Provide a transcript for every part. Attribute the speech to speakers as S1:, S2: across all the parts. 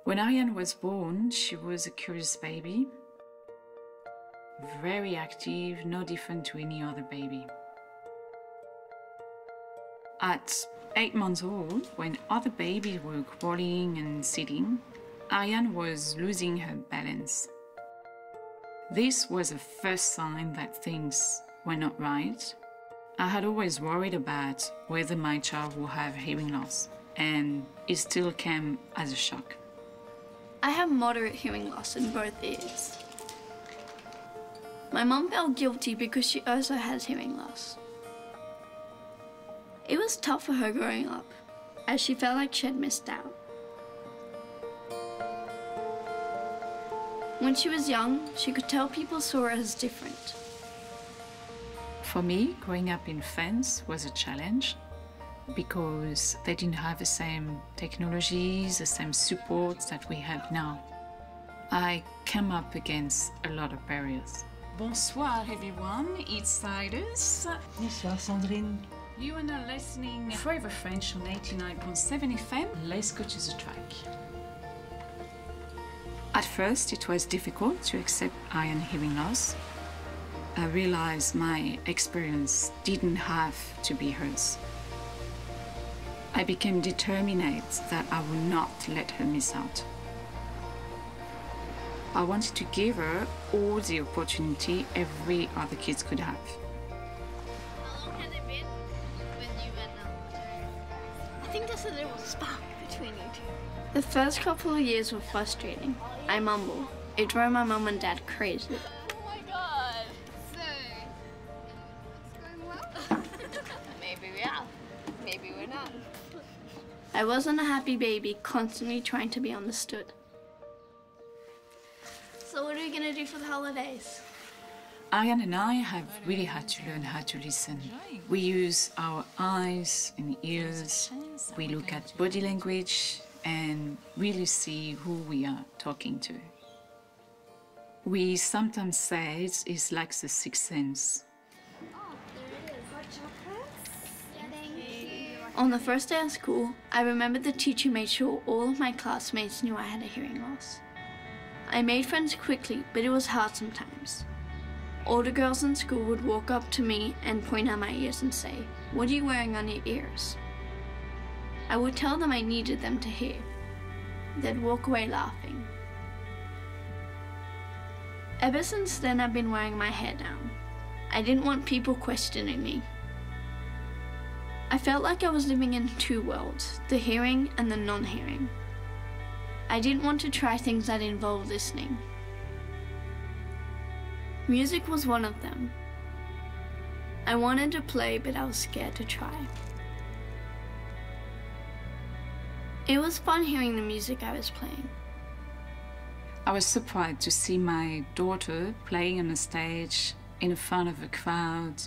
S1: When Ariane was born, she was a curious baby, very active, no different to any other baby. At 8 months old, when other babies were crawling and sitting, Ariane was losing her balance. This was the first sign that things were not right. I had always worried about whether my child would have hearing loss, and it still came as a shock.
S2: I have moderate hearing loss in both ears. My mum felt guilty because she also has hearing loss. It was tough for her growing up, as she felt like she had missed out. When she was young, she could tell people saw her as different.
S1: For me, growing up in France was a challenge because they didn't have the same technologies, the same supports that we have now. I came up against a lot of barriers. Bonsoir everyone, it's Cyrus.
S3: Bonsoir Sandrine.
S1: You are now listening Forever French on 89.7 FM. Let's go to the track. At first, it was difficult to accept Ariane hearing loss. I realized my experience didn't have to be hers. I became determined that I would not let her miss out. I wanted to give her all the opportunity every other kid could have.
S2: How long has it been when you went out? I think there's a little spark between you two. The first couple of years were frustrating. I mumbled. It drove my mum and dad crazy.
S4: Oh my god! So, it's going well? Maybe we are. Maybe we're not.
S2: I wasn't a happy baby, constantly trying to be understood. So what are we gonna do for the holidays?
S1: Ariane and I have really had to learn how to listen. We use our eyes and ears. We look at body language and really see who we are talking to. We sometimes say it's like the sixth sense.
S2: On the first day of school, I remember the teacher made sure all of my classmates knew I had a hearing loss. I made friends quickly, but it was hard sometimes. Older girls in school would walk up to me and point at my ears and say, "What are you wearing on your ears?" I would tell them I needed them to hear. They'd walk away laughing. Ever since then, I've been wearing my hair down. I didn't want people questioning me. I felt like I was living in two worlds, the hearing and the non-hearing. I didn't want to try things that involved listening. Music was one of them. I wanted to play, but I was scared to try. It was fun hearing the music I was playing.
S1: I was surprised to see my daughter playing on the stage in front of a crowd.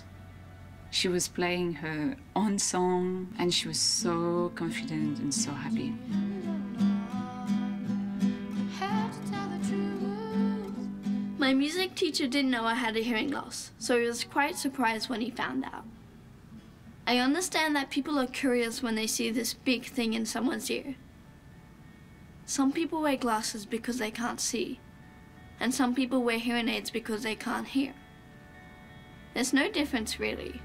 S1: She was playing her own song and she was so confident and so happy.
S2: My music teacher didn't know I had a hearing loss, so he was quite surprised when he found out. I understand that people are curious when they see this big thing in someone's ear. Some people wear glasses because they can't see, and some people wear hearing aids because they can't hear. There's no difference really.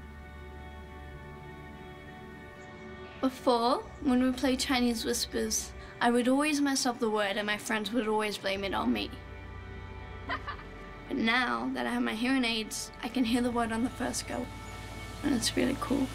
S2: Before, when we played Chinese whispers, I would always mess up the word and my friends would always blame it on me. But now that I have my hearing aids, I can hear the word on the first go, and it's really cool.